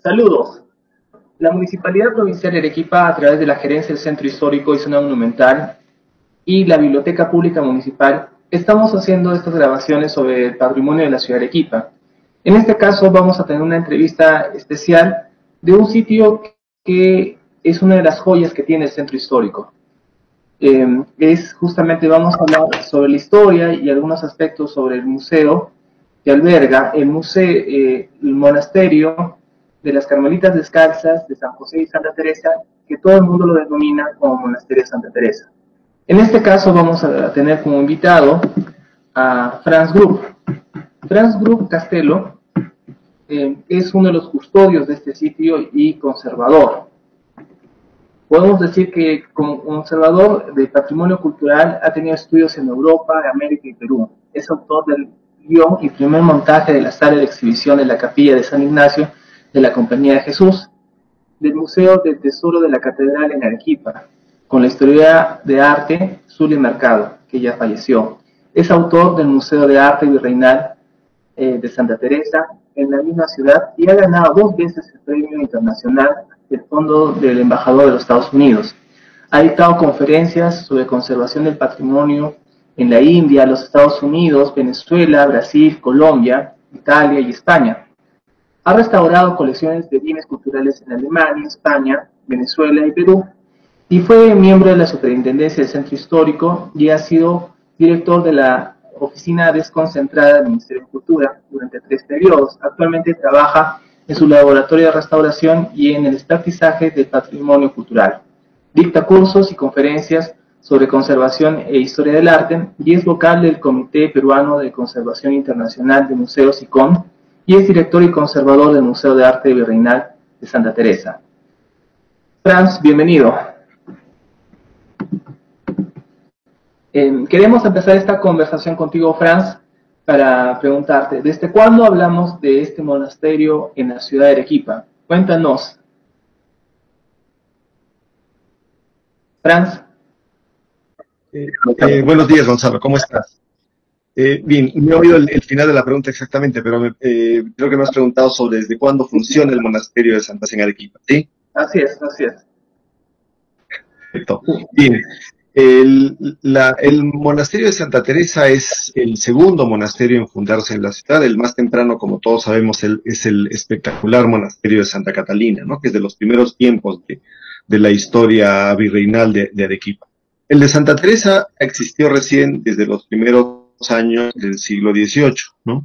Saludos. La Municipalidad Provincial de Arequipa, a través de la Gerencia del Centro Histórico y Zona Monumental y la Biblioteca Pública Municipal, estamos haciendo estas grabaciones sobre el patrimonio de la ciudad de Arequipa. En este caso vamos a tener una entrevista especial de un sitio que es una de las joyas que tiene el Centro Histórico. Vamos a hablar sobre la historia y algunos aspectos sobre el museo que alberga el monasterio de las Carmelitas Descalzas de San José y Santa Teresa, que todo el mundo lo denomina como Monasterio de Santa Teresa. En este caso vamos a tener como invitado a Franz Grupp. Franz Grupp Castelo es uno de los custodios de este sitio y conservador. Podemos decir que como conservador del patrimonio cultural ha tenido estudios en Europa, América y Perú. Es autor del guión y primer montaje de la sala de exhibición de la Capilla de San Ignacio de la Compañía de Jesús, del Museo del Tesoro de la Catedral en Arequipa, con la historia de arte Zulia Mercado, que ya falleció. Es autor del Museo de Arte Virreinal de Santa Teresa, en la misma ciudad, y ha ganado 2 veces el Premio Internacional del Fondo del Embajador de los Estados Unidos. Ha dictado conferencias sobre conservación del patrimonio en la India, los Estados Unidos, Venezuela, Brasil, Colombia, Italia y España. Ha restaurado colecciones de bienes culturales en Alemania, España, Venezuela y Perú, y fue miembro de la Superintendencia del Centro Histórico y ha sido director de la Oficina Desconcentrada del Ministerio de Cultura durante 3 periodos. Actualmente trabaja en su laboratorio de restauración y en el estatizaje del patrimonio cultural. Dicta cursos y conferencias sobre conservación e historia del arte y es vocal del Comité Peruano de Conservación Internacional de Museos ICOM y es director y conservador del Museo de Arte Virreinal de Santa Teresa. Franz, bienvenido. Queremos empezar esta conversación contigo, Franz, para preguntarte, ¿desde cuándo hablamos de este monasterio en la ciudad de Arequipa? Cuéntanos. Franz. Buenos días, Gonzalo, ¿cómo estás? Bien, no he oído el final de la pregunta exactamente, pero creo que me has preguntado sobre desde cuándo funciona el monasterio de Santa Teresa en Arequipa, ¿sí? Así es, así es. Perfecto. Bien, el monasterio de Santa Teresa es el segundo monasterio en fundarse en la ciudad. El más temprano, como todos sabemos, es el espectacular monasterio de Santa Catalina, ¿no? Que es de los primeros tiempos de la historia virreinal de Arequipa. El de Santa Teresa existió recién desde los primeros años del siglo XVIII, ¿no?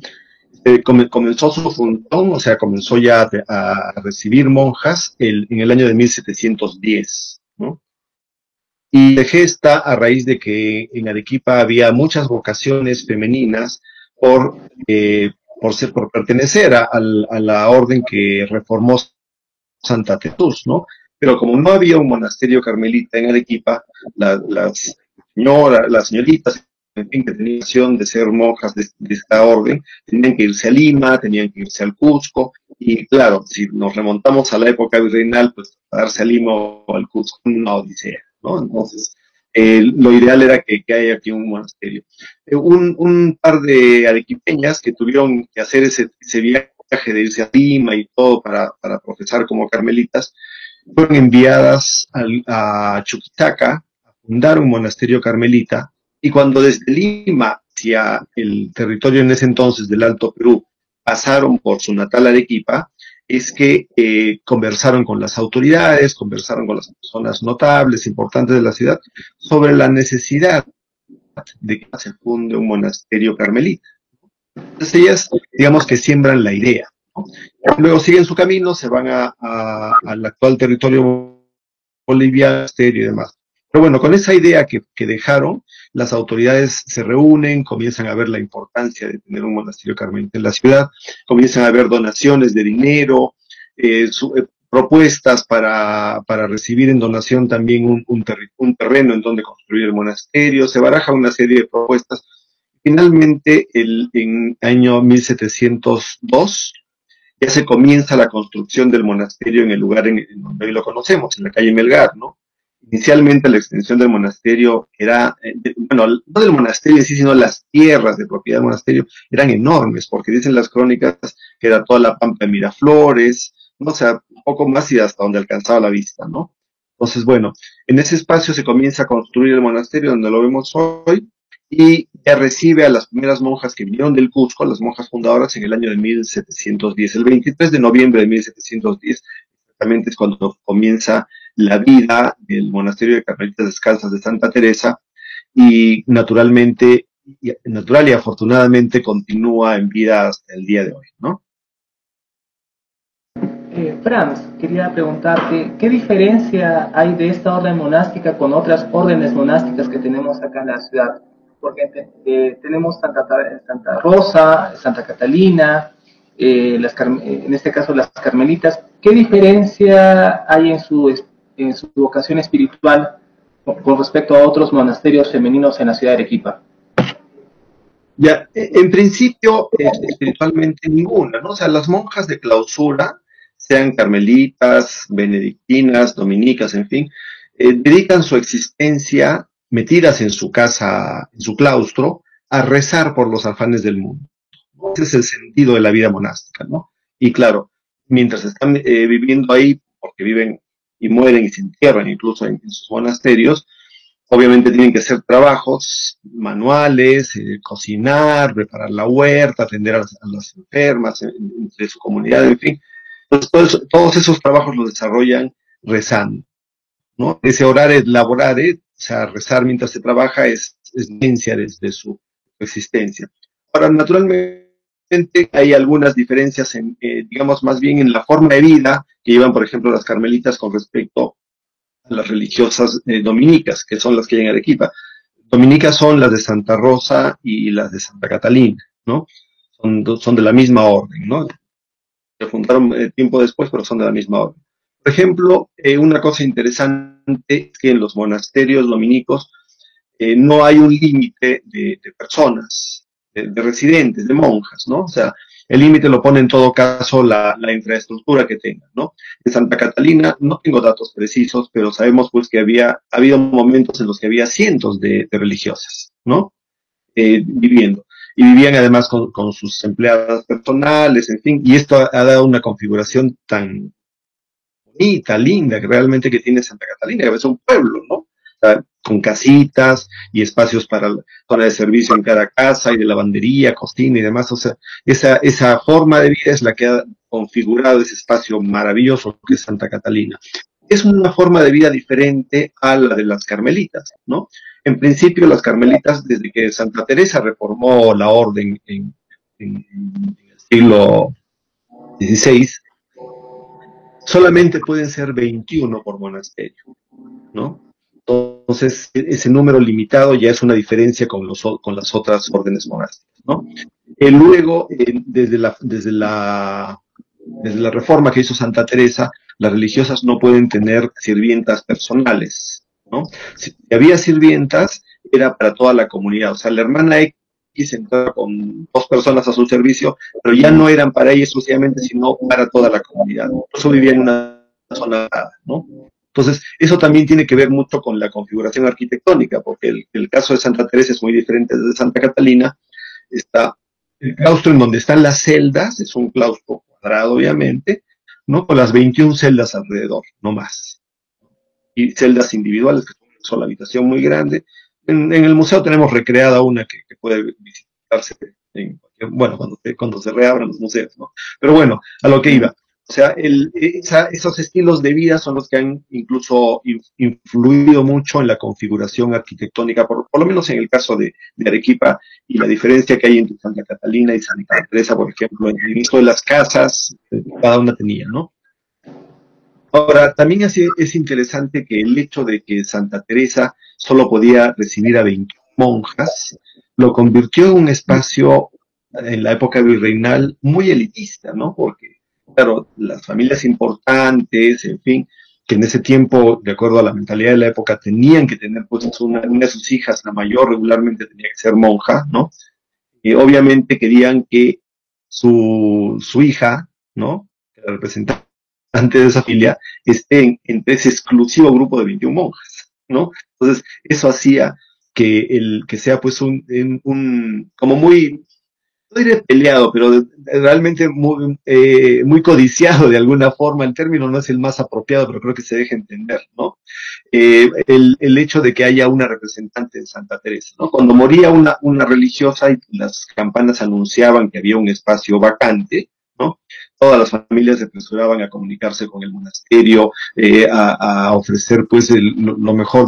Comenzó su función, o sea, comenzó ya a recibir monjas en el año de 1710, ¿no? Y se gesta a raíz de que en Arequipa había muchas vocaciones femeninas por pertenecer a la orden que reformó Santa Teresa, ¿no? Pero como no había un monasterio carmelita en Arequipa, las señoritas, en fin, que tenían opción de ser monjas de esta orden, tenían que irse a Lima, tenían que irse al Cusco, y claro, si nos remontamos a la época virreinal, pues darse a Lima o al Cusco una odisea, ¿no? Entonces, lo ideal era que haya aquí un monasterio. Un par de arequipeñas que tuvieron que hacer ese viaje de irse a Lima y todo para profesar como carmelitas, fueron enviadas a Chuquisaca a fundar un monasterio carmelita, y cuando desde Lima hacia el territorio en ese entonces del Alto Perú pasaron por su natal Arequipa, es que conversaron con las autoridades, conversaron con las personas notables, importantes de la ciudad, sobre la necesidad de que se funde un monasterio carmelita. Entonces ellas, digamos que siembran la idea, ¿no? Luego siguen su camino, se van al actual territorio boliviano y demás. Pero bueno, con esa idea que dejaron, las autoridades se reúnen, comienzan a ver la importancia de tener un monasterio carmelita en la ciudad, comienzan a ver donaciones de dinero, propuestas para recibir en donación también un terreno en donde construir el monasterio, se baraja una serie de propuestas. Finalmente, en año 1702, ya se comienza la construcción del monasterio en el lugar en donde hoy lo conocemos, en la calle Melgar, ¿no? Inicialmente la extensión del monasterio era, bueno, no del monasterio en sí, sino las tierras de propiedad del monasterio eran enormes, porque dicen las crónicas que era toda la pampa de Miraflores, ¿no? O sea, un poco más y hasta donde alcanzaba la vista, ¿no? Entonces, bueno, en ese espacio se comienza a construir el monasterio donde lo vemos hoy y ya recibe a las primeras monjas que vinieron del Cusco, las monjas fundadoras, en el año de 1710. El 23 de noviembre de 1710, exactamente es cuando comienza la vida del monasterio de Carmelitas Descalzas de Santa Teresa y naturalmente, natural y afortunadamente continúa en vida hasta el día de hoy, ¿no? Franz, quería preguntarte, ¿qué diferencia hay de esta orden monástica con otras órdenes monásticas que tenemos acá en la ciudad? Porque tenemos Santa Rosa, Santa Catalina, en este caso las Carmelitas. ¿Qué diferencia hay en su vocación espiritual con respecto a otros monasterios femeninos en la ciudad de Arequipa? Ya, en principio, espiritualmente ninguna, ¿no? O sea, las monjas de clausura, sean carmelitas, benedictinas, dominicas, en fin, dedican su existencia metidas en su casa, en su claustro, a rezar por los afanes del mundo. Ese es el sentido de la vida monástica, ¿no? Y claro, mientras están viviendo ahí, porque viven y mueren y se entierran incluso en sus monasterios, obviamente tienen que hacer trabajos manuales, cocinar, preparar la huerta, atender a las enfermas de su comunidad, en fin. Entonces, todos esos trabajos los desarrollan rezando, ¿no? Ese orar es laborar, o sea, rezar mientras se trabaja es ciencia desde su existencia. Ahora, naturalmente, hay algunas diferencias, digamos, más bien en la forma de vida que llevan, por ejemplo, las carmelitas con respecto a las religiosas dominicas, que son las que hay en Arequipa. Dominicas son las de Santa Rosa y las de Santa Catalina, ¿no? Son de la misma orden, ¿no? Se fundaron tiempo después, pero son de la misma orden. Por ejemplo, una cosa interesante es que en los monasterios dominicos no hay un límite de personas, de residentes, de monjas, ¿no? O sea, el límite lo pone en todo caso la infraestructura que tengan, ¿no? En Santa Catalina no tengo datos precisos, pero sabemos pues que ha habido momentos en los que había cientos de religiosas, ¿no? Viviendo. Y vivían además con sus empleadas personales, en fin, y esto ha dado una configuración tan bonita, linda, que realmente que tiene Santa Catalina, que es un pueblo, ¿no? O sea, con casitas y espacios para zona de servicio en cada casa y de lavandería, cocina y demás. O sea, esa forma de vida es la que ha configurado ese espacio maravilloso que es Santa Catalina. Es una forma de vida diferente a la de las carmelitas, ¿no? En principio, las carmelitas, desde que Santa Teresa reformó la orden en el siglo XVI, solamente pueden ser 21 por monasterio, ¿no? Entonces, ese número limitado ya es una diferencia con las otras órdenes monásticas, ¿no? Luego, desde la reforma que hizo Santa Teresa, las religiosas no pueden tener sirvientas personales, ¿no? Si había sirvientas, era para toda la comunidad. O sea, la hermana X entraba con 2 personas a su servicio, pero ya no eran para ella exclusivamente, sino para toda la comunidad. Por eso vivían en una zona, ¿no? Entonces, eso también tiene que ver mucho con la configuración arquitectónica, porque el caso de Santa Teresa es muy diferente de Santa Catalina. Está el claustro en donde están las celdas, es un claustro cuadrado, obviamente, ¿no? Con las 21 celdas alrededor, no más. Y celdas individuales, que son una sola habitación muy grande. En el museo tenemos recreada una que puede visitarse, bueno, cuando se reabran los museos, ¿no? Pero bueno, a lo que iba. O sea, esos estilos de vida son los que han incluso influido mucho en la configuración arquitectónica, por lo menos en el caso de Arequipa, y la diferencia que hay entre Santa Catalina y Santa Teresa, por ejemplo, en el inicio de las casas, cada una tenía, ¿no? Ahora, también es interesante que el hecho de que Santa Teresa solo podía recibir a 20 monjas, lo convirtió en un espacio en la época virreinal muy elitista, ¿no? Porque, claro, las familias importantes, en fin, que en ese tiempo, de acuerdo a la mentalidad de la época, tenían que tener pues una de sus hijas, la mayor regularmente tenía que ser monja, ¿no? Y obviamente querían que su hija, ¿no? Que la representante de esa familia, esté entre ese exclusivo grupo de 21 monjas, ¿no? Entonces, eso hacía que sea pues como muy, no diré peleado, pero realmente muy codiciado de alguna forma. El término no es el más apropiado, pero creo que se deja entender, ¿no? El hecho de que haya una representante de Santa Teresa, ¿no? Cuando moría una religiosa y las campanas anunciaban que había un espacio vacante, ¿no? Todas las familias se apresuraban a comunicarse con el monasterio, a ofrecer pues lo mejor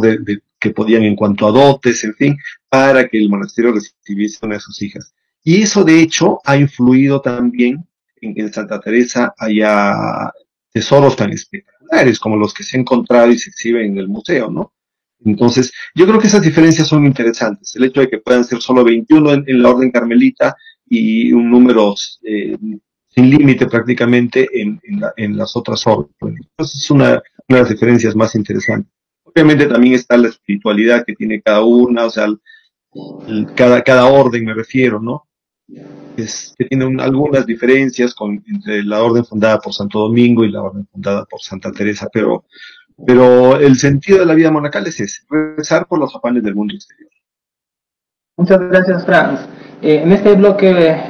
que podían en cuanto a dotes, en fin, para que el monasterio recibiese una de sus hijas. Y eso de hecho ha influido también en que en Santa Teresa haya tesoros tan espectaculares como los que se han encontrado y se exhiben en el museo, ¿no? Entonces, yo creo que esas diferencias son interesantes. El hecho de que puedan ser solo 21 en la orden carmelita y un número sin límite prácticamente en las otras órdenes. Entonces, es una de las diferencias más interesantes. Obviamente también está la espiritualidad que tiene cada una, o sea, cada orden me refiero, ¿no? Que tiene algunas diferencias entre la orden fundada por Santo Domingo y la orden fundada por Santa Teresa, pero el sentido de la vida monacal es ese, rezar por los afanes del mundo exterior. Muchas gracias, Franz. En este bloque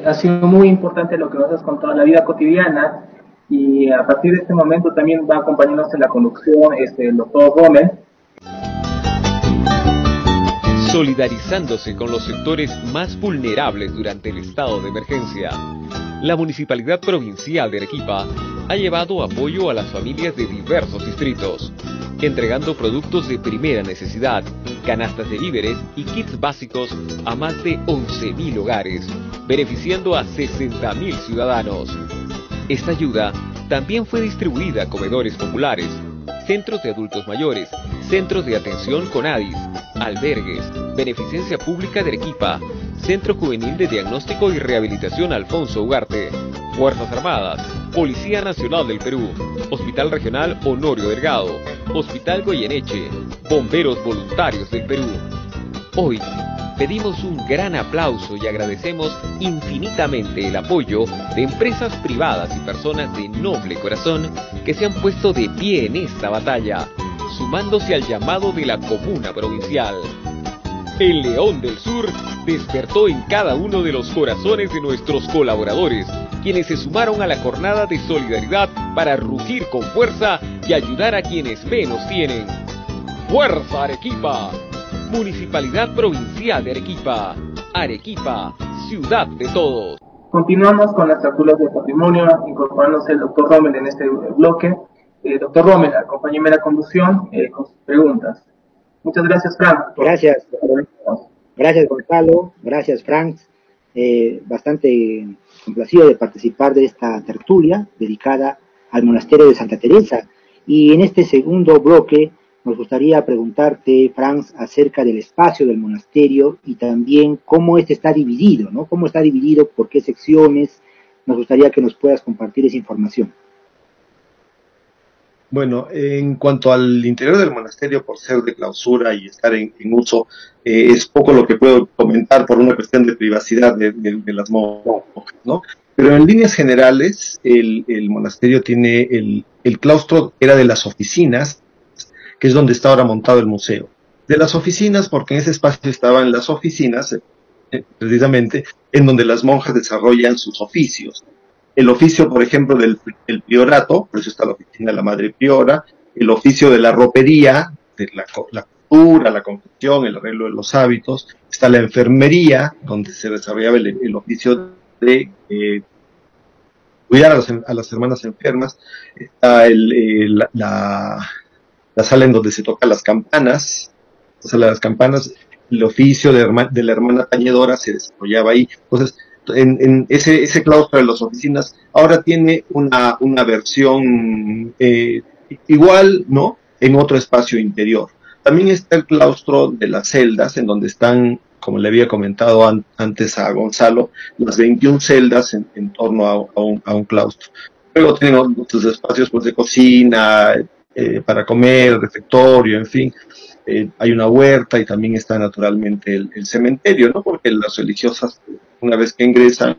ha sido muy importante lo que nos has contado, la vida cotidiana, y a partir de este momento también va a acompañarnos en la conducción el doctor Rommel. Solidarizándose con los sectores más vulnerables durante el estado de emergencia, la Municipalidad Provincial de Arequipa ha llevado apoyo a las familias de diversos distritos, entregando productos de primera necesidad, canastas de víveres y kits básicos a más de 11.000 hogares, beneficiando a 60.000 ciudadanos. Esta ayuda también fue distribuida a comedores populares, centros de adultos mayores, centros de atención con ADIS, albergues, Beneficencia Pública de Arequipa, Centro Juvenil de Diagnóstico y Rehabilitación Alfonso Ugarte, Fuerzas Armadas, Policía Nacional del Perú, Hospital Regional Honorio Delgado, Hospital Goyeneche, Bomberos Voluntarios del Perú. Hoy pedimos un gran aplauso y agradecemos infinitamente el apoyo de empresas privadas y personas de noble corazón que se han puesto de pie en esta batalla, sumándose al llamado de la Comuna Provincial. El León del Sur despertó en cada uno de los corazones de nuestros colaboradores, quienes se sumaron a la jornada de solidaridad para rugir con fuerza y ayudar a quienes menos tienen. ¡Fuerza Arequipa! Municipalidad Provincial de Arequipa. Arequipa, ciudad de todos. Continuamos con las capturas de patrimonio, incorporándose el doctor Rommel en este bloque. Doctor Rommel, acompáñeme a la conducción con sus preguntas. Muchas gracias, Frank. Gracias. Gracias, Gonzalo. Gracias, Frank. Bastante complacido de participar de esta tertulia dedicada al monasterio de Santa Teresa. Y en este segundo bloque nos gustaría preguntarte, Franz, acerca del espacio del monasterio y también cómo este está dividido, ¿no? Cómo está dividido, por qué secciones. Nos gustaría que nos puedas compartir esa información. Bueno, en cuanto al interior del monasterio, por ser de clausura y estar en uso, es poco lo que puedo comentar por una cuestión de privacidad de las monjas, ¿no? Pero en líneas generales, el monasterio tiene el claustro era de las oficinas, que es donde está ahora montado el museo. De las oficinas, porque en ese espacio estaban las oficinas, precisamente, en donde las monjas desarrollan sus oficios. El oficio, por ejemplo, del priorato, por eso está la oficina de la Madre Priora, el oficio de la ropería, de la costura, la confección, el arreglo de los hábitos, está la enfermería, donde se desarrollaba el oficio de cuidar a las hermanas enfermas, está la sala en donde se tocan las campanas, la sala de las campanas, el oficio de la hermana tañedora se desarrollaba ahí. Entonces, en ese claustro de las oficinas ahora tiene una versión igual, ¿no? En otro espacio interior. También está el claustro de las celdas, en donde están, como le había comentado antes a Gonzalo, las 21 celdas en torno a un claustro. Luego tienen otros espacios pues, de cocina, para comer, refectorio, en fin. Hay una huerta y también está naturalmente el cementerio, ¿no? Porque las religiosas, una vez que ingresan,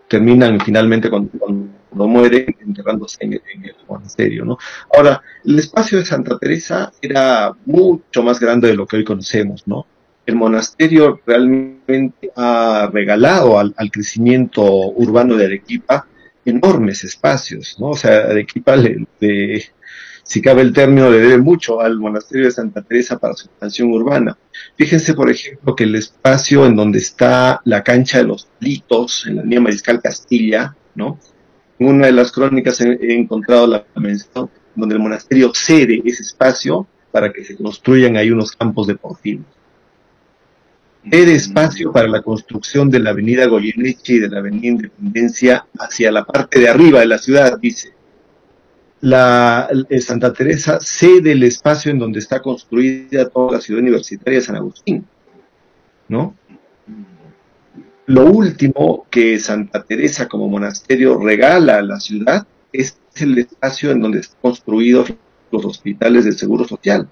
terminan finalmente cuando mueren enterrándose en el monasterio, ¿no? Ahora, el espacio de Santa Teresa era mucho más grande de lo que hoy conocemos, ¿no? el monasterio realmente ha regalado al crecimiento urbano de Arequipa enormes espacios, ¿no? O sea, Arequipa, si cabe el término, le debe mucho al monasterio de Santa Teresa para su expansión urbana. Fíjense, por ejemplo, que el espacio en donde está la cancha de los Litos, en la línea Mariscal Castilla, ¿no? En una de las crónicas he encontrado la mención donde el monasterio cede ese espacio para que se construyan ahí unos campos deportivos. Cede espacio para la construcción de la avenida Goyeneche y de la avenida Independencia hacia la parte de arriba de la ciudad, dice. Santa Teresa cede el espacio en donde está construida toda la ciudad universitaria de San Agustín, ¿no? Lo último que Santa Teresa como monasterio regala a la ciudad es el espacio en donde están construidos los hospitales del Seguro Social.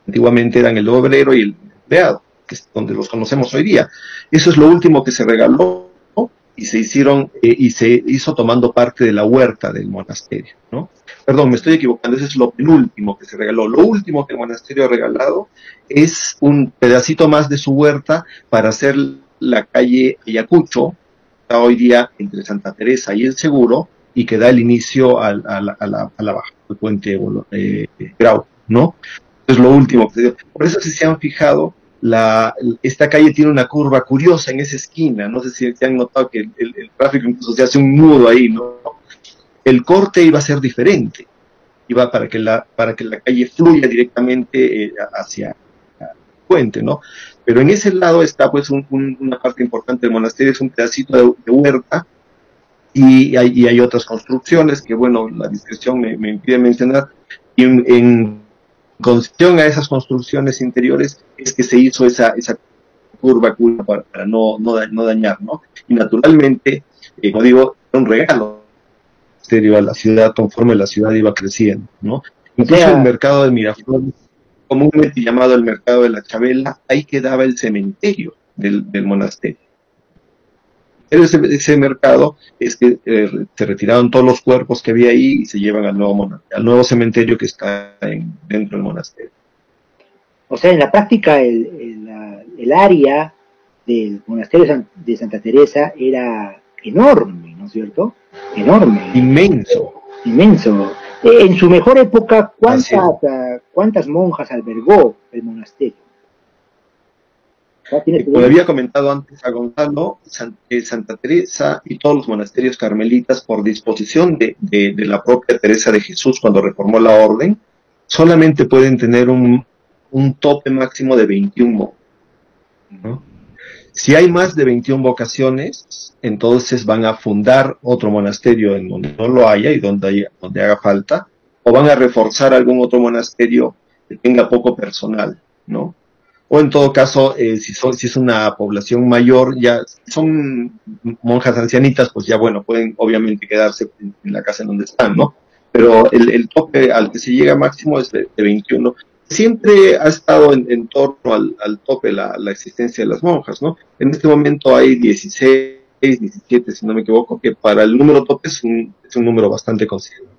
Antiguamente eran el obrero y el empleado, que es donde los conocemos hoy día. Eso es lo último que se regaló, ¿no? Y se hizo tomando parte de la huerta del monasterio, ¿no? Perdón, me estoy equivocando, ese es lo penúltimo que se regaló. Lo último que el monasterio ha regalado es un pedacito más de su huerta para hacer la calle Ayacucho, está hoy día entre Santa Teresa y el Seguro, y que da el inicio a la baja, al puente Grau, ¿no? Es lo último que se dio. Por eso, si se han fijado, esta calle tiene una curva curiosa en esa esquina. No sé si se han notado que el tráfico incluso se hace un nudo ahí, ¿no? El corte iba a ser diferente, iba para que la calle fluya directamente hacia el puente, ¿no? Pero en ese lado está pues una parte importante del monasterio, es un pedacito de huerta, y hay otras construcciones que, bueno, la discreción me impide mencionar, y en concesión a esas construcciones interiores es que se hizo esa curva para no dañar, ¿no? Y naturalmente, como digo, era un regalo a la ciudad conforme la ciudad iba creciendo, ¿no? Incluso el mercado de Miraflores, comúnmente llamado el mercado de la Chabela, ahí quedaba el cementerio del monasterio. Pero ese mercado es que se retiraron todos los cuerpos que había ahí y se llevan al nuevo cementerio que está dentro del monasterio. O sea, en la práctica el área del monasterio de Santa Teresa era enorme, ¿no es cierto? Enorme. Inmenso. Inmenso. En su mejor época, ¿cuántas monjas albergó el monasterio? Como había comentado antes a Gonzalo, Santa Teresa y todos los monasterios carmelitas, por disposición de la propia Teresa de Jesús cuando reformó la orden, solamente pueden tener un tope máximo de 21 monjas, ¿no? Si hay más de 21 vocaciones, entonces van a fundar otro monasterio en donde no lo haya y donde haga falta, o van a reforzar algún otro monasterio que tenga poco personal, ¿no? O en todo caso, si es una población mayor, ya son monjas ancianitas, pues ya bueno, pueden obviamente quedarse en la casa en donde están, ¿no? Pero el tope al que se llega máximo es de 21. Siempre ha estado en torno al tope la existencia de las monjas, ¿no? En este momento hay 16, 17, si no me equivoco, que para el número tope es un número bastante considerable.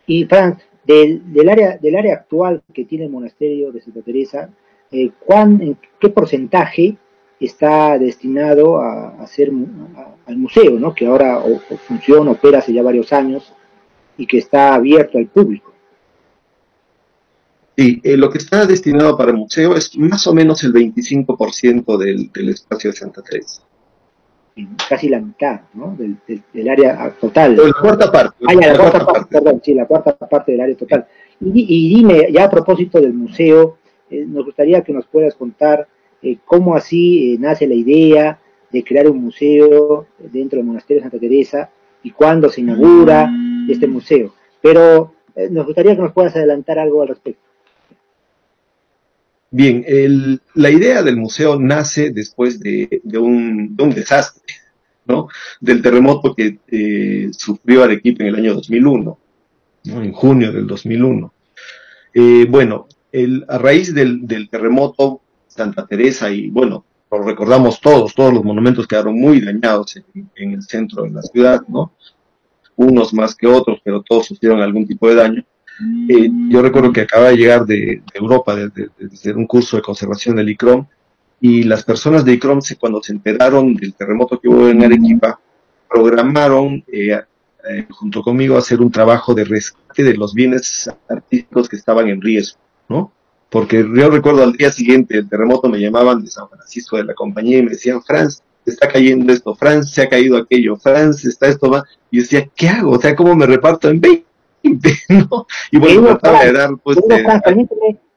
Y Frank, del área actual que tiene el monasterio de Santa Teresa, ¿en qué porcentaje está destinado al museo, ¿no? Que ahora funciona, opera hace ya varios años y que está abierto al público? Sí, lo que está destinado para el museo es más o menos el 25% del espacio de Santa Teresa. Casi la mitad, ¿no? Del área total. La cuarta parte. La cuarta parte, perdón, sí, la cuarta parte del área total. Y dime, ya a propósito del museo, nos gustaría que nos puedas contar cómo así nace la idea de crear un museo dentro del monasterio de Santa Teresa y cuándo se inaugura este museo. Pero nos gustaría que nos puedas adelantar algo al respecto. Bien, la idea del museo nace después de un desastre, ¿no? Del terremoto que sufrió Arequipa en el año 2001, ¿no? En junio del 2001. Bueno, a raíz del terremoto, Santa Teresa, y bueno, lo recordamos todos los monumentos quedaron muy dañados en el centro de la ciudad, ¿no? Unos más que otros, pero todos sufrieron algún tipo de daño. Yo recuerdo que acababa de llegar de Europa, de un curso de conservación del ICROM, y las personas de ICROMSE, cuando se enteraron del terremoto que hubo en Arequipa, programaron junto conmigo hacer un trabajo de rescate de los bienes artísticos que estaban en riesgo, ¿no? Porque yo recuerdo al día siguiente del terremoto me llamaban de San Francisco de la compañía y me decían, Franz, está cayendo esto, Franz, se ha caído aquello, Franz, está esto más. Y yo decía, ¿qué hago? O sea, ¿cómo me reparto en 20? ¿No? Y bueno, trataba de dar, pues... Franz,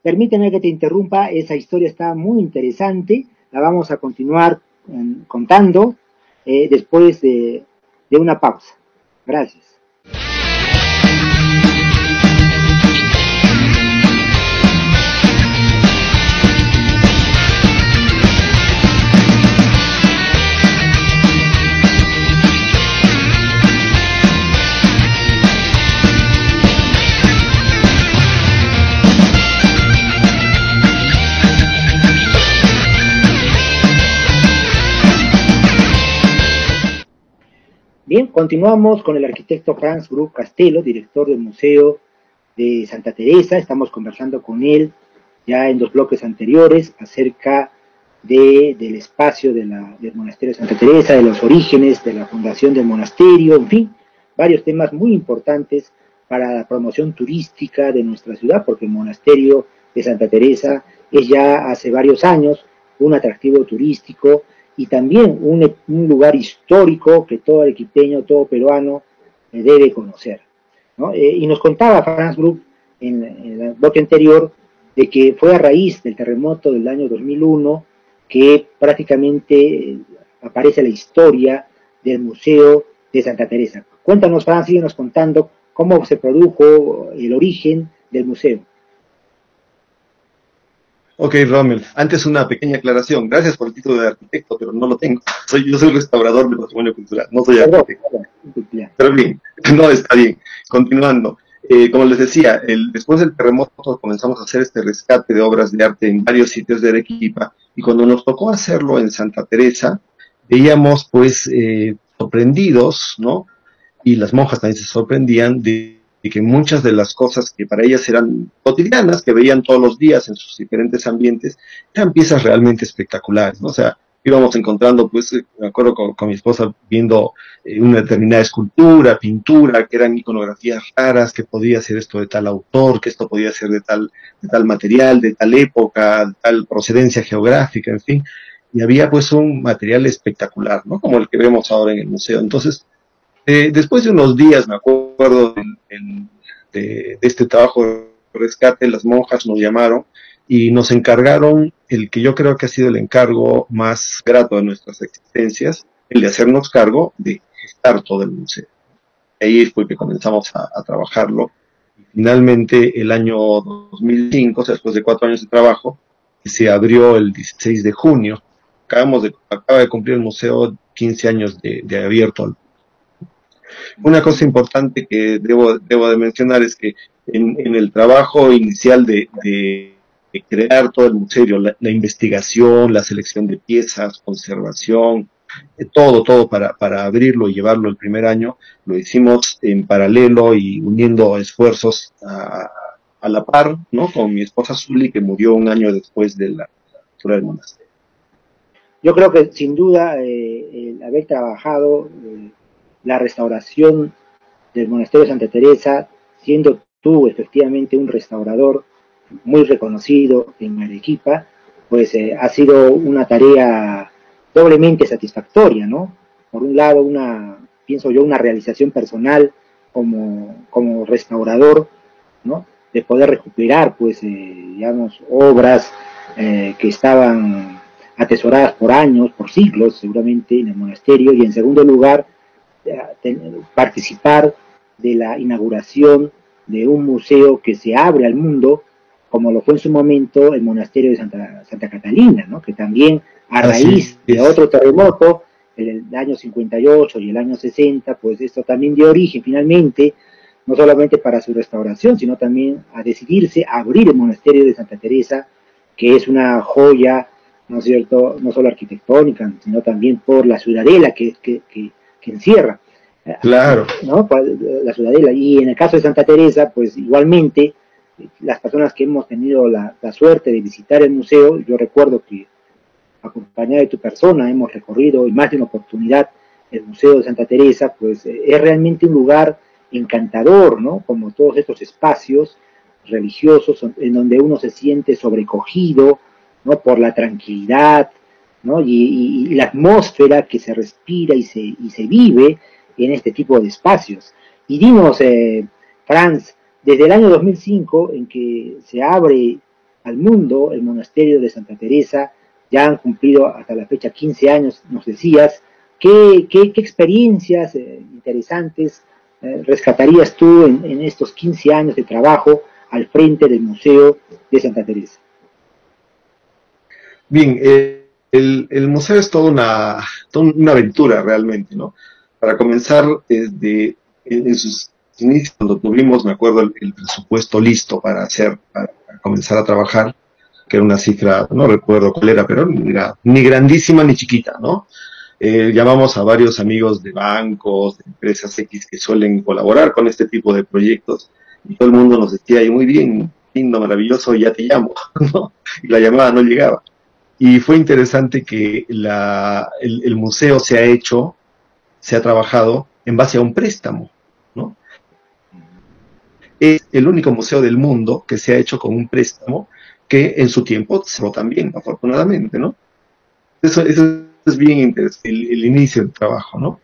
permíteme que te interrumpa, esa historia está muy interesante, la vamos a continuar contando después de una pausa. Gracias. Bien, continuamos con el arquitecto Franz Grup Castelo, director del Museo de Santa Teresa. Estamos conversando con él ya en 2 bloques anteriores acerca del espacio del Monasterio de Santa Teresa, de los orígenes, de la fundación del monasterio, en fin, varios temas muy importantes para la promoción turística de nuestra ciudad, porque el Monasterio de Santa Teresa es ya hace varios años un atractivo turístico y también un lugar histórico que todo arequipeño, todo peruano debe conocer, ¿no? Y nos contaba Franz Grup en el bloque anterior de que fue a raíz del terremoto del año 2001 que prácticamente aparece la historia del Museo de Santa Teresa. Cuéntanos, Franz, síguenos contando cómo se produjo el origen del museo. Ok, Rommel, antes una pequeña aclaración. Gracias por el título de arquitecto, pero no lo tengo. Yo soy restaurador de patrimonio cultural, no soy arquitecto. Pero bien, no, está bien. Continuando. Como les decía, después del terremoto comenzamos a hacer este rescate de obras de arte en varios sitios de Arequipa, y cuando nos tocó hacerlo en Santa Teresa, veíamos pues sorprendidos, ¿no? Y las monjas también se sorprendían de que muchas de las cosas que para ellas eran cotidianas, que veían todos los días en sus diferentes ambientes, eran piezas realmente espectaculares, ¿no? O sea, íbamos encontrando, pues, me acuerdo con mi esposa viendo una determinada escultura, pintura, que eran iconografías raras, que podía ser esto de tal autor, que esto podía ser de tal material, de tal época, de tal procedencia geográfica, en fin, y había pues un material espectacular, ¿no? Como el que vemos ahora en el museo. Entonces, después de unos días, me acuerdo de este trabajo de rescate, las monjas nos llamaron y nos encargaron el que yo creo que ha sido el encargo más grato de nuestras existencias, el de hacernos cargo de gestar todo el museo. Ahí fue que comenzamos a trabajarlo. Y finalmente, el año 2005, o sea, después de 4 años de trabajo, se abrió el 16 de junio. Acaba de cumplir el museo 15 años de abierto al. Una cosa importante que debo de mencionar es que en el trabajo inicial de crear todo el museo, la investigación, la selección de piezas, conservación, todo para abrirlo y llevarlo el primer año, lo hicimos en paralelo y uniendo esfuerzos a la par, ¿no? Con mi esposa Zuli, que murió un año después de la apertura del monasterio. Yo creo que sin duda el haber trabajado la restauración del Monasterio de Santa Teresa, siendo tú efectivamente un restaurador muy reconocido en Arequipa, pues ha sido una tarea doblemente satisfactoria, ¿no? Por un lado, pienso yo, una realización personal como restaurador, ¿no? De poder recuperar, pues, digamos, obras que estaban atesoradas por años, por siglos, seguramente, en el monasterio, y en segundo lugar, participar de la inauguración de un museo que se abre al mundo, como lo fue en su momento el monasterio de Santa Catalina, ¿no? Que también a raíz de otro terremoto, el año 58 y el año 60, pues esto también dio origen finalmente, no solamente para su restauración, sino también a decidirse a abrir el monasterio de Santa Teresa, que es una joya, ¿no es cierto?, no solo arquitectónica, sino también por la ciudadela que encierra. Claro. ¿No? La ciudadela. Y en el caso de Santa Teresa, pues igualmente, las personas que hemos tenido la suerte de visitar el museo, yo recuerdo que acompañado de tu persona, hemos recorrido en más de una oportunidad el Museo de Santa Teresa, pues es realmente un lugar encantador, ¿no? Como todos estos espacios religiosos en donde uno se siente sobrecogido, ¿no? Por la tranquilidad, ¿no? Y la atmósfera que se respira y se vive en este tipo de espacios. Y dinos, Franz, desde el año 2005, en que se abre al mundo el monasterio de Santa Teresa, ya han cumplido hasta la fecha 15 años, nos decías, ¿qué experiencias interesantes rescatarías tú en estos 15 años de trabajo al frente del Museo de Santa Teresa? Bien, el museo es toda una aventura realmente, ¿no? Para comenzar, desde en sus inicios, cuando tuvimos, me acuerdo, el presupuesto listo para comenzar a trabajar, que era una cifra, no recuerdo cuál era, pero era ni grandísima ni chiquita, ¿no? Llamamos a varios amigos de bancos, de empresas X que suelen colaborar con este tipo de proyectos, y todo el mundo nos decía, muy bien, lindo, maravilloso, ya te llamo, ¿no? Y la llamada no llegaba. Y fue interesante que el museo se ha trabajado en base a un préstamo, ¿no? Es el único museo del mundo que se ha hecho con un préstamo que en su tiempo cerró también, afortunadamente, ¿no? Eso es bien interesante, el inicio del trabajo, ¿no?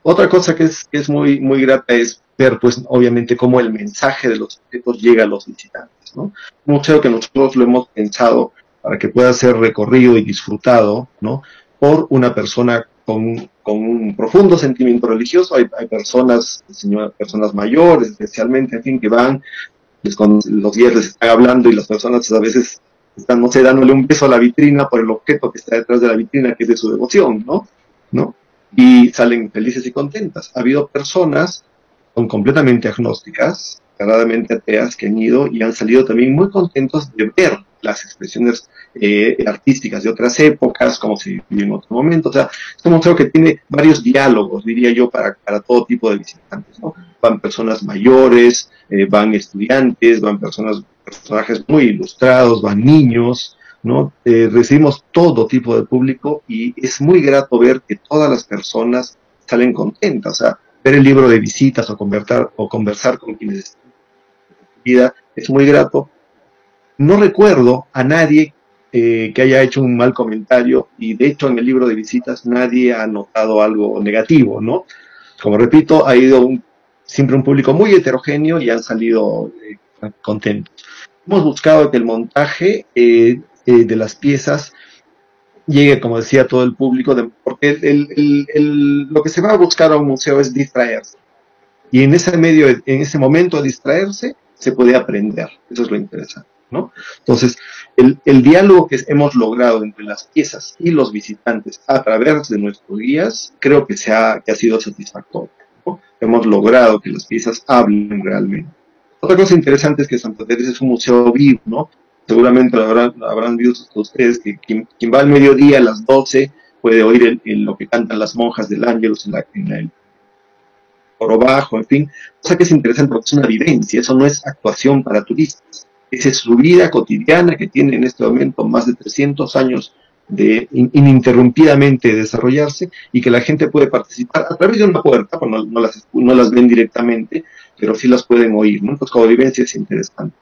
Otra cosa que es muy, muy grata es ver, pues, obviamente, cómo el mensaje de los objetos llega a los visitantes, ¿no? Un museo que nosotros lo hemos pensado para que pueda ser recorrido y disfrutado, ¿no? Por una persona con un profundo sentimiento religioso. Hay personas mayores, especialmente, en fin, que van, los guías les están hablando y las personas a veces están, no sé, dándole un beso a la vitrina por el objeto que está detrás de la vitrina, que es de su devoción, ¿no? Y salen felices y contentas. Ha habido personas completamente agnósticas, claramente ateas, que han ido y han salido también muy contentos de ver las expresiones artísticas de otras épocas, como se vivió en otro momento. O sea, es un museo que tiene varios diálogos, diría yo, para todo tipo de visitantes, ¿no? Van personas mayores, van estudiantes, van personajes muy ilustrados, van niños, ¿no? Recibimos todo tipo de público y es muy grato ver que todas las personas salen contentas. O sea, ver el libro de visitas o conversar con quienes están en vida es muy grato. No recuerdo a nadie que haya hecho un mal comentario, y de hecho en el libro de visitas nadie ha notado algo negativo, ¿no? Como repito, ha ido siempre un público muy heterogéneo y han salido contentos. Hemos buscado que el montaje de las piezas llegue, como decía, a todo el público, porque lo que se va a buscar a un museo es distraerse. Y en ese momento de distraerse, se puede aprender. Eso es lo interesante, ¿no? Entonces, el diálogo que hemos logrado entre las piezas y los visitantes a través de nuestros guías, creo que ha sido satisfactorio, ¿no? Hemos logrado que las piezas hablen realmente. Otra cosa interesante es que Santa Teresa es un museo vivo, ¿no? Seguramente habrán visto ustedes que quien va al mediodía a las 12 puede oír lo que cantan las monjas del Ángelus en el coro bajo, en fin. O sea que es interesante porque es una vivencia, eso no es actuación para turistas. Esa es su vida cotidiana, que tiene en este momento más de 300 años de ininterrumpidamente desarrollarse, y que la gente puede participar a través de una puerta, pues no las ven directamente, pero sí las pueden oír, ¿no? Entonces, como vivencia es interesante.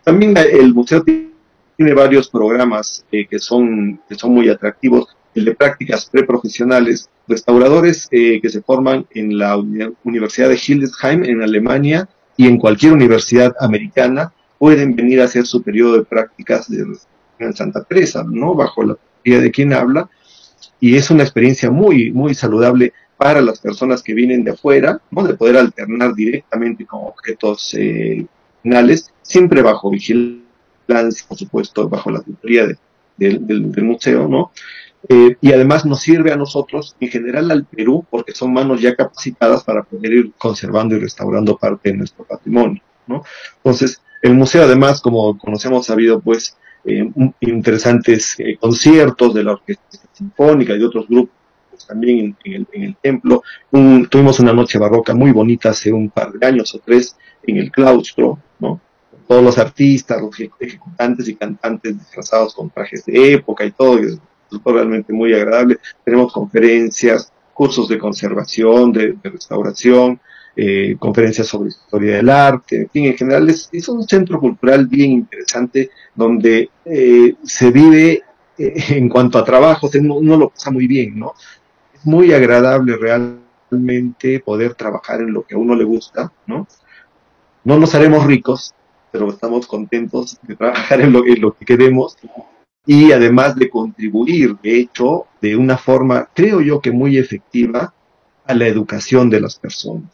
También el museo tiene varios programas que son muy atractivos. El de prácticas preprofesionales, restauradores que se forman en la Universidad de Hildesheim en Alemania y en cualquier universidad americana pueden venir a hacer su periodo de prácticas en Santa Teresa, ¿no? Bajo la guía de quien habla, y es una experiencia muy, muy saludable para las personas que vienen de afuera, ¿no? De poder alternar directamente con objetos finales, siempre bajo vigilancia, por supuesto, bajo la tutoría del museo, ¿no? Y además nos sirve a nosotros, en general al Perú, porque son manos ya capacitadas para poder ir conservando y restaurando parte de nuestro patrimonio, ¿no? Entonces, el museo además, como conocemos, ha habido pues interesantes conciertos de la Orquesta Sinfónica y de otros grupos también en el templo. Tuvimos una noche barroca muy bonita hace un par de años o 3 en el claustro, ¿no? Todos los artistas, los ejecutantes y cantantes disfrazados con trajes de época y todo, Resultó realmente muy agradable. Tenemos conferencias, cursos de conservación, de restauración, conferencias sobre historia del arte, en fin, en general es un centro cultural bien interesante donde se vive en cuanto a trabajo, uno lo pasa muy bien, ¿no? Es muy agradable realmente poder trabajar en lo que a uno le gusta, ¿no? No nos haremos ricos, pero estamos contentos de trabajar en lo que queremos y además de contribuir, de hecho, de una forma, creo yo que muy efectiva, a la educación de las personas.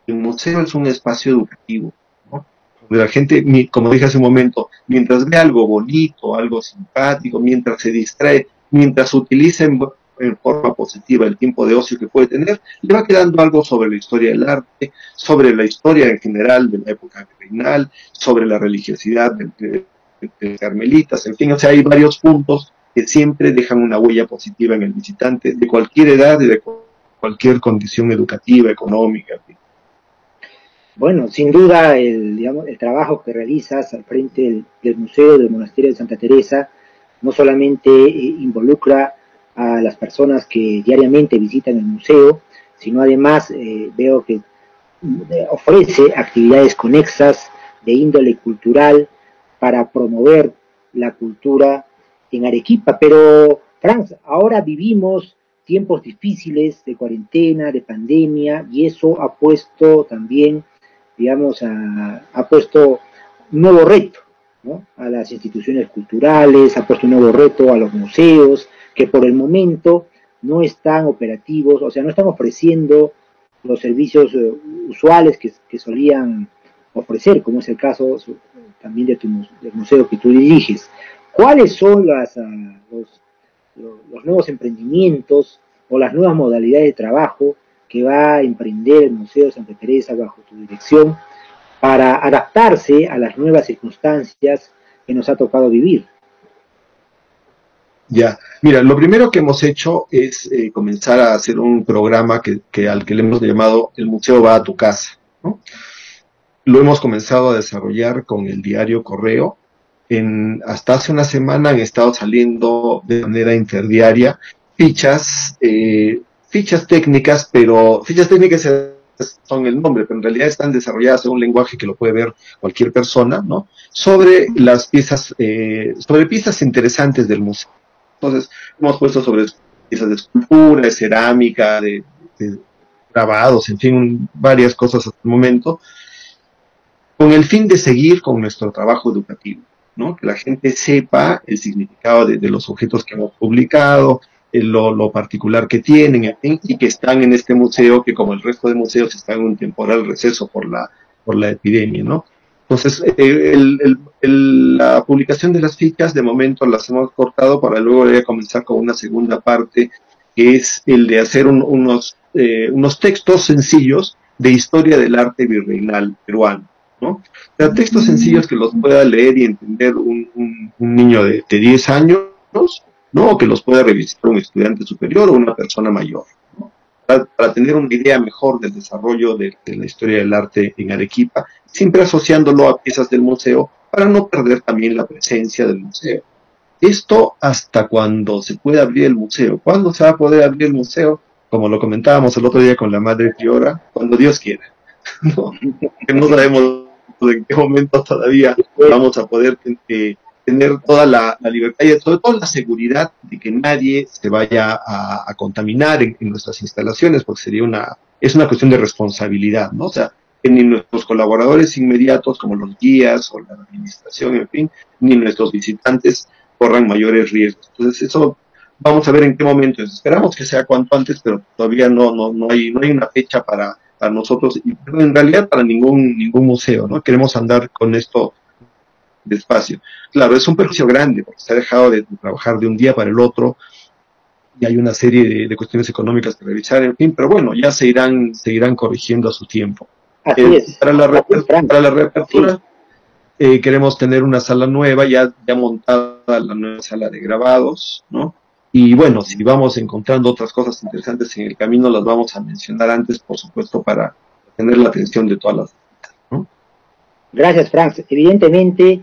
El museo es un espacio educativo, ¿no? Donde la gente, como dije hace un momento, mientras ve algo bonito, algo simpático, mientras se distrae, mientras utiliza en forma positiva el tiempo de ocio que puede tener, le va quedando algo sobre la historia del arte, sobre la historia en general de la época virreinal, sobre la religiosidad de carmelitas, en fin, o sea, hay varios puntos que siempre dejan una huella positiva en el visitante de cualquier edad y de cualquier condición educativa, económica. Bueno, sin duda digamos, el trabajo que realizas al frente del Museo del Monasterio de Santa Teresa no solamente involucra a las personas que diariamente visitan el museo, sino además veo que ofrece actividades conexas de índole cultural para promover la cultura en Arequipa. Pero, Franz, ahora vivimos tiempos difíciles de cuarentena, de pandemia, y eso ha puesto también, digamos, ha puesto un nuevo reto, ¿no?, a las instituciones culturales, ha puesto un nuevo reto a los museos, que por el momento no están operativos, o sea, no están ofreciendo los servicios usuales que solían ofrecer, como es el caso también del museo que tú diriges. ¿Cuáles son los nuevos emprendimientos o las nuevas modalidades de trabajo que va a emprender el Museo de Santa Teresa bajo tu dirección para adaptarse a las nuevas circunstancias que nos ha tocado vivir? Ya, mira, lo primero que hemos hecho es comenzar a hacer un programa al que le hemos llamado El Museo va a tu casa, ¿no? Lo hemos comenzado a desarrollar con el diario Correo. Hasta hace una semana han estado saliendo de manera interdiaria fichas técnicas, pero fichas técnicas son el nombre, pero en realidad están desarrolladas en un lenguaje que lo puede ver cualquier persona, ¿no? Sobre las piezas, sobre piezas interesantes del museo. Entonces, hemos puesto sobre piezas de escultura, de cerámica, de grabados, en fin, varias cosas hasta el momento, con el fin de seguir con nuestro trabajo educativo, ¿no? Que la gente sepa el significado de los objetos que hemos publicado, lo particular que tienen, en fin, y que están en este museo, que como el resto de museos está en un temporal receso por la epidemia, ¿no? Entonces, la publicación de las fichas, de momento las hemos cortado para luego comenzar con una segunda parte, que es el de hacer unos textos sencillos de historia del arte virreinal peruano, ¿no? O sea, textos sencillos que los pueda leer y entender un niño de 10 años, ¿no? O que los pueda revisar un estudiante superior o una persona mayor, ¿no? Para tener una idea mejor del desarrollo de la historia del arte en Arequipa, siempre asociándolo a piezas del museo para no perder también la presencia del museo. Esto hasta cuando se pueda abrir el museo. ¿Cuándo se va a poder abrir el museo? Como lo comentábamos el otro día con la Madre Priora, cuando Dios quiera. ¿No? Que no sabemos en qué momento todavía vamos a poder tener toda la libertad y sobre todo la seguridad de que nadie se vaya a contaminar en nuestras instalaciones, porque es una cuestión de responsabilidad, ¿no? O sea, que ni nuestros colaboradores inmediatos como los guías o la administración, en fin, ni nuestros visitantes corran mayores riesgos. Entonces eso vamos a ver en qué momento. Esperamos que sea cuanto antes, pero todavía no hay una fecha para nosotros y en realidad para ningún museo, ¿no? Queremos andar con esto despacio. Claro, es un precio grande porque se ha dejado de trabajar de un día para el otro y hay una serie de cuestiones económicas que revisar, en fin, pero bueno, ya se irán corrigiendo a su tiempo. Así es. Para la reapertura queremos tener una sala nueva, ya montada la nueva sala de grabados, ¿no? Y bueno, si vamos encontrando otras cosas interesantes en el camino, las vamos a mencionar antes, por supuesto, para tener la atención de todas las, ¿no? Gracias, Franz. Evidentemente,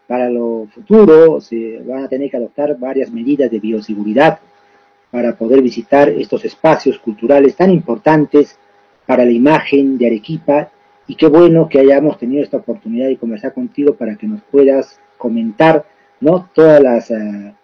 para lo futuro se van a tener que adoptar varias medidas de bioseguridad para poder visitar estos espacios culturales tan importantes para la imagen de Arequipa, y qué bueno que hayamos tenido esta oportunidad de conversar contigo para que nos puedas comentar, ¿no?, todas las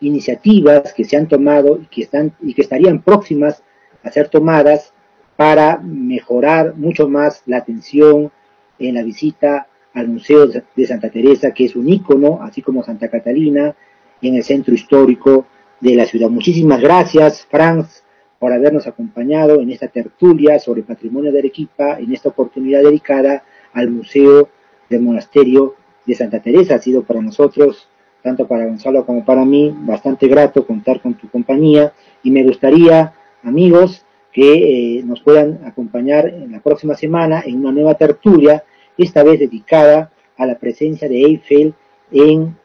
iniciativas que se han tomado y que estarían próximas a ser tomadas para mejorar mucho más la atención en la visita al Museo de Santa Teresa, que es un ícono, así como Santa Catalina, en el centro histórico de la ciudad. Muchísimas gracias, Franz, por habernos acompañado en esta tertulia sobre patrimonio de Arequipa, en esta oportunidad dedicada al Museo del Monasterio de Santa Teresa. Ha sido para nosotros, tanto para Gonzalo como para mí, bastante grato contar con tu compañía, y me gustaría, amigos, que nos puedan acompañar en la próxima semana en una nueva tertulia, esta vez dedicada a la presencia de Eiffel en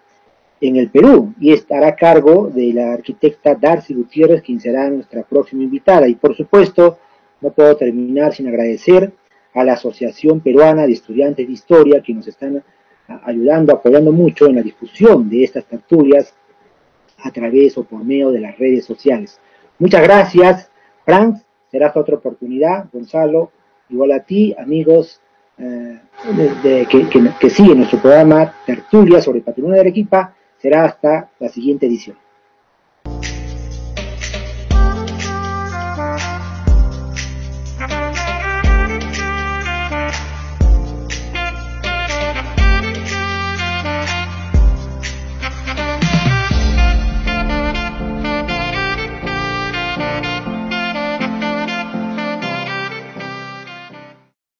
el Perú, y estará a cargo de la arquitecta Darcy Gutiérrez, quien será nuestra próxima invitada. Y por supuesto, no puedo terminar sin agradecer a la Asociación Peruana de Estudiantes de Historia, que nos están ayudando, apoyando mucho en la difusión de estas tertulias a través o por medio de las redes sociales. Muchas gracias, Frank. Será hasta otra oportunidad. Gonzalo, igual a ti, amigos que siguen nuestro programa Tertulia sobre Patrimonio de Arequipa. Será hasta la siguiente edición.